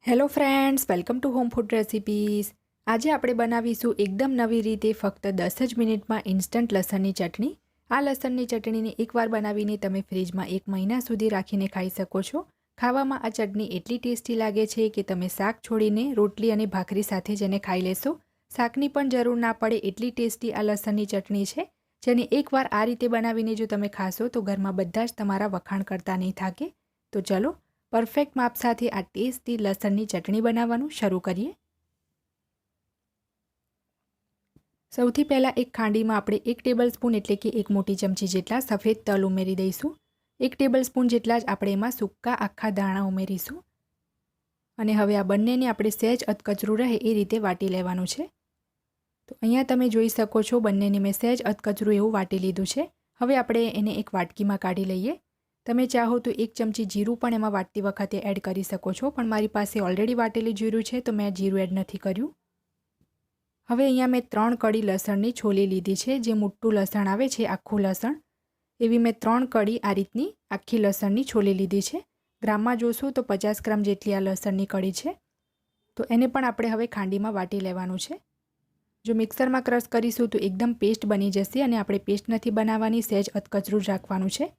Hello friends, welcome to home food recipes. આજે આપણે બનાવીશું એકદમ નવી રીતે ફક્ત 10 જ મિનિટમાં ઇન્સ્ટન્ટ લસણની ચટણી. આ લસણની ચટણીને એકવાર બનાવીને તમે ફ્રીજમાં 1 મહિના સુધી રાખીને ખાઈ શકો છો. ખાવામાં આ ચટણી એટલી ટેસ્ટી લાગે છે કે તમે શાક છોડીને રોટલી અને ભાખરી સાથે જ એને ખાઈ લેશો. શાકની પણ જરૂર ના પડે એટલી ટેસ્ટી આ લસણની ચટણી છે, જેને એકવાર આ રીતે બનાવીને જો તમે ખાશો તો ઘરમાં બધા જ તમારા વખાણ કરતા નહીં થાકે. તો ચલો પરફેક્ટ માપ સાથે આ ટેસ્ટી લસણની ચટણી બનાવવાનું શરૂ કરીએ. સૌથી પહેલાં એક ખાંડીમાં આપણે 1 ટેબલસ્પૂન એટલે કે 1 મોટી ચમચી જેટલા સફેદ તલ ઉમેરી દઈશું. 1 ટેબલસ્પૂન જેટલા જ આપણે એમાં સૂકા આખા દાણા ઉમેરીશું. અને હવે આ બંનેને આપણે સહેજ અધકચરું રહે એ રીતે વાટી લેવાનું છે. તો અહીંયા તમે જોઈ શકો છો બંનેને મેં સહેજ અધકચરું એવું વાટી લીધું છે. હવે આપણે એને એક વાટકીમાં કાઢી લઈએ. તમે ચાહો તો 1 ચમચી જીરું પણ એમાં વાટતી વખતે એડ કરી શકો છો, પણ મારી પાસે ઓલરેડી વાટેલું જીરું છે તો મેં જીરું એડ નથી કર્યું. હવે અહીંયા મેં 3 કળી લસણની છોલી લીધી છે, જે મોટું લસણ આવે છે આખું લસણ, એવી મેં 3 કળી આ રીતની આખી લસણની છોલી લીધી છે. ગ્રામમાં જોશો તો 50 ગ્રામ જેટલી આ લસણની કળી છે. તો એને પણ આપણે હવે ખાંડીમાં વાટી લેવાનું છે. જો મિક્સરમાં ક્રશ કરીશું તો એકદમ પેસ્ટ બની જશે, અને આપણે પેસ્ટ નથી બનાવવાની, સહેજ અધકચરું જ રાખવાનું છે.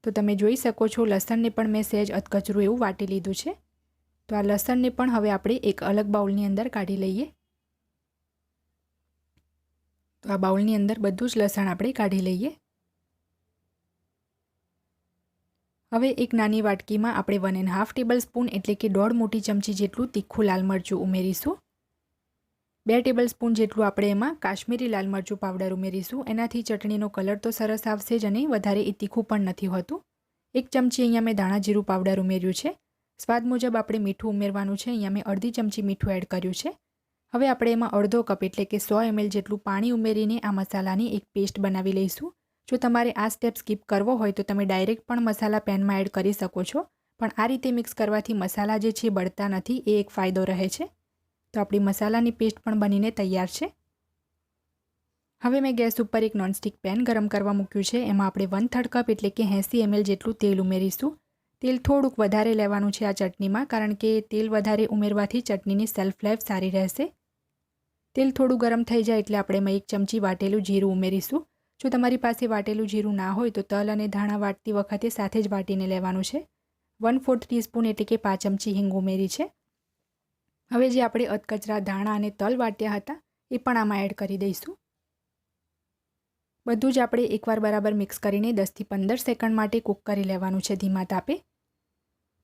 તો તમે જોઈ શકો છો લસણને પણ મેં સહેજ અધકચરું એવું વાટી લીધું છે. તો આ લસણને પણ હવે આપણે એક અલગ બાઉલની અંદર કાઢી લઈએ. તો આ બાઉલની અંદર બધું જ લસણ આપણે કાઢી લઈએ. હવે એક નાની વાટકીમાં આપણે 1.5 ટેબલસ્પૂન એટલે કે 1.5 મોટી ચમચી જેટલું તીખું લાલ મરચું ઉમેરીશું. 2 ટેબલસ્પૂન જેટલું આપણે એમાં કાશ્મીરી લાલ મરચું પાવડર ઉમેરીશું. એનાથી ચટણીનો કલર તો સરસ આવશે જ અને વધારે એ તીખું પણ નથી હોતું. 1 ચમચી અહીંયા મેં ધાણા જીરું પાવડર ઉમેર્યું છે. સ્વાદ મુજબ આપણે મીઠું ઉમેરવાનું છે. અહીંયા મેં અડધી ચમચી મીઠું એડ કર્યું છે. હવે આપણે એમાં અડધો કપ એટલે કે 100 ml જેટલું પાણી ઉમેરીને આ મસાલાની એક પેસ્ટ બનાવી લઈશું. જો તમારે આ સ્ટેપ સ્કીપ કરવો હોય તો તમે ડાયરેક્ટ પણ મસાલા પેનમાં એડ કરી શકો છો, પણ આ રીતે મિક્સ કરવાથી મસાલા જે છે બળતા નથી, એ એક ફાયદો રહે છે. તો આપણી મસાલાની પેસ્ટ પણ બનીને તૈયાર છે. હવે મેં ગેસ ઉપર એક નોનસ્ટિક પેન ગરમ કરવા મૂક્યું છે. એમાં આપણે 1/3 કપ એટલે કે 80 ml જેટલું તેલ ઉમેરીશું. તેલ થોડુંક વધારે લેવાનું છે આ ચટણીમાં, કારણ કે તેલ વધારે ઉમેરવાથી ચટણીની સેલ્ફ લાઈફ સારી રહેશે. તેલ થોડું ગરમ થઈ જાય એટલે આપણે એમાં 1 ચમચી વાટેલું જીરું ઉમેરીશું. જો તમારી પાસે વાટેલું જીરું ના હોય તો તલ અને ધાણા વાટતી વખતે સાથે જ વાટીને લેવાનું છે. 1/4 ટીસ્પૂન એટલે કે 5 ચમચી હિંગ ઉમેરી છે. હવે જે આપણે અધકચરા ધાણા અને તલ વાટ્યા હતા એ પણ આમાં એડ કરી દઈશું. બધું જ આપણે એકવાર બરાબર મિક્સ કરીને 10 થી 15 સેકન્ડ માટે કૂક કરી લેવાનું છે ધીમા તાપે.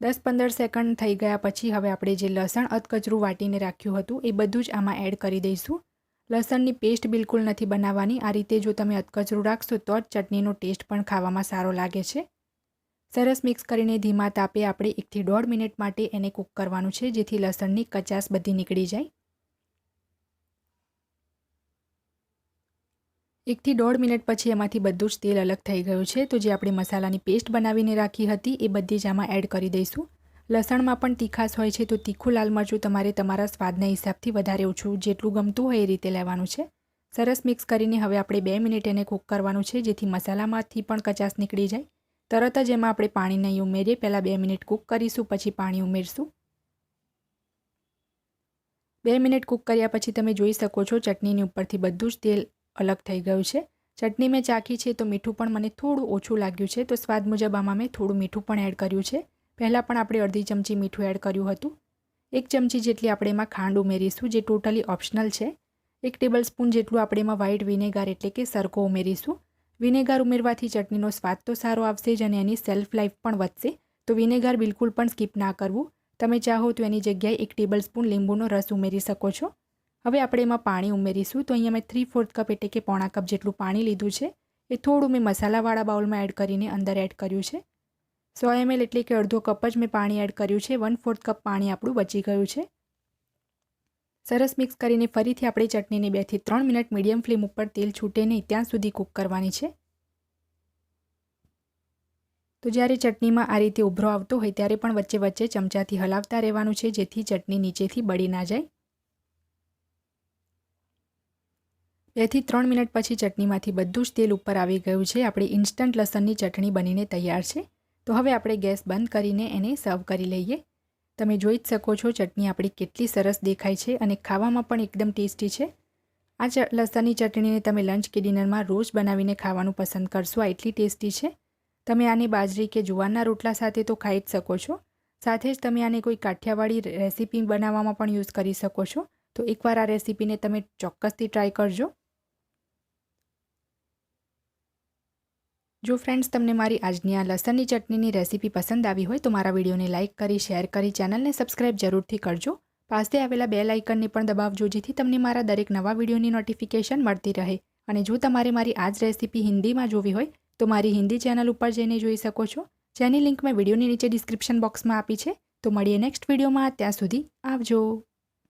10-15 સેકન્ડ થઈ ગયા પછી હવે આપણે જે લસણ અધકચરું વાટીને રાખ્યું હતું એ બધું જ આમાં એડ કરી દઈશું. લસણની પેસ્ટ બિલકુલ નથી બનાવવાની. આ રીતે જો તમે અધકચરું રાખશો તો જ ચટણીનો ટેસ્ટ પણ ખાવામાં સારો લાગે છે. સરસ મિક્સ કરીને ધીમા તાપે આપણે 1 થી 1.5 મિનિટ માટે એને કૂક કરવાનું છે, જેથી લસણની કચાશ બધી નીકળી જાય. 1 થી 1.5 મિનિટ પછી એમાંથી બધું જ તેલ અલગ થઈ ગયું છે. તો જે આપણે મસાલાની પેસ્ટ બનાવીને રાખી હતી એ બધી જ આમાં એડ કરી દઈશું. લસણમાં પણ તીખાશ હોય છે, તો તીખું લાલ મરચું તમારે તમારા સ્વાદના હિસાબથી વધારે ઓછું જેટલું ગમતું હોય એ રીતે લેવાનું છે. સરસ મિક્સ કરીને હવે આપણે 2 મિનિટ એને કૂક કરવાનું છે, જેથી મસાલામાંથી પણ કચાશ નીકળી જાય. તરત જ એમાં આપણે પાણી નહીં ઉમેરીએ, પહેલાં 2 મિનિટ કૂક કરીશું પછી પાણી ઉમેરશું. 2 મિનિટ કૂક કર્યા પછી તમે જોઈ શકો છો ચટણીની ઉપરથી બધું જ તેલ અલગ થઈ ગયું છે. ચટણી મેં ચાખી છે તો મીઠું પણ મને થોડું ઓછું લાગ્યું છે, તો સ્વાદ મુજબ આમાં મેં થોડું મીઠું પણ એડ કર્યું છે. પહેલાં પણ આપણે અડધી ચમચી મીઠું એડ કર્યું હતું. 1 ચમચી જેટલી આપણે એમાં ખાંડ ઉમેરીશું, જે ટોટલી ઓપ્શનલ છે. 1 ટેબલસ્પૂન જેટલું આપણે એમાં વ્હાઇટ વિનેગર એટલે કે સરકો ઉમેરીશું. વિનેગર ઉમેરવાથી ચટણીનો સ્વાદ તો સારો આવશે જ અને એની સેલ્ફ લાઈફ પણ વધશે. તો વિનેગર બિલકુલ પણ સ્કીપ ના કરવું. તમે ચાહો તો એની જગ્યાએ 1 ટેબલસ્પૂન લીંબુનો રસ ઉમેરી શકો છો. હવે આપણે એમાં પાણી ઉમેરીશું. તો અહીંયા મેં 3/4 કપ એટલે કે પોણા કપ જેટલું પાણી લીધું છે. એ થોડું મેં મસાલાવાળા બાઉલમાં એડ કરીને અંદર એડ કર્યું છે. 100 ml એટલે કે અડધો કપ જ મેં પાણી એડ કર્યું છે. 1/4 કપ પાણી આપણું બચી ગયું છે. સરસ મિક્સ કરીને ફરીથી આપણે ચટણીને 2 થી 3 મિનિટ મીડિયમ ફ્લેમ ઉપર તેલ છૂટે નહીં ત્યાં સુધી કૂક કરવાની છે. તો જ્યારે ચટણીમાં આ રીતે ઉભરો આવતો હોય ત્યારે પણ વચ્ચે વચ્ચે ચમચાથી હલાવતા રહેવાનું છે, જેથી ચટણી નીચેથી બળી ના જાય. 2 થી 3 મિનિટ પછી ચટણીમાંથી બધું જ તેલ ઉપર આવી ગયું છે. આપણી ઇન્સ્ટન્ટ લસણની ચટણી બનીને તૈયાર છે. તો હવે આપણે ગેસ બંધ કરીને એને સર્વ કરી લઈએ. તમે જોઈ જ શકો છો ચટણી આપણી કેટલી સરસ દેખાય છે અને ખાવામાં પણ એકદમ ટેસ્ટી છે. આ લસણની ચટણીને તમે લંચ કે ડિનરમાં રોજ બનાવીને ખાવાનું પસંદ કરશો. આ એટલી ટેસ્ટી છે. તમે આને બાજરી કે જુવારના રોટલા સાથે તો ખાઈ જ શકો છો. સાથે જ તમે આને કોઈ કાઠિયાવાડી રેસીપી બનાવવામાં પણ યુઝ કરી શકો છો. તો એકવાર આ રેસીપીને તમે ચોક્કસથી ટ્રાય કરજો. જો ફ્રેન્ડ્સ તમને મારી આજની આ લસણની ચટણીની રેસીપી પસંદ આવી હોય તો મારા વિડીયોને લાઇક કરી, શેર કરી, ચેનલને સબસ્ક્રાઇબ જરૂરથી કરજો. પાસે આવેલા બેલ આઇકનને પણ દબાવજો જેથી તમને મારા દરેક નવા વિડીયોની નોટિફિકેશન મળતી રહે. અને જો તમારે મારી આ જ રેસીપી હિન્દીમાં જોવી હોય તો મારી હિન્દી ચેનલ ઉપર જઈને જોઈ શકો છો, જેની લિંક મેં વિડીયોની નીચે ડિસ્ક્રિપ્શન બોક્સમાં આપી છે. તો મળીએ નેક્સ્ટ વિડીયોમાં. ત્યાં સુધી આવજો.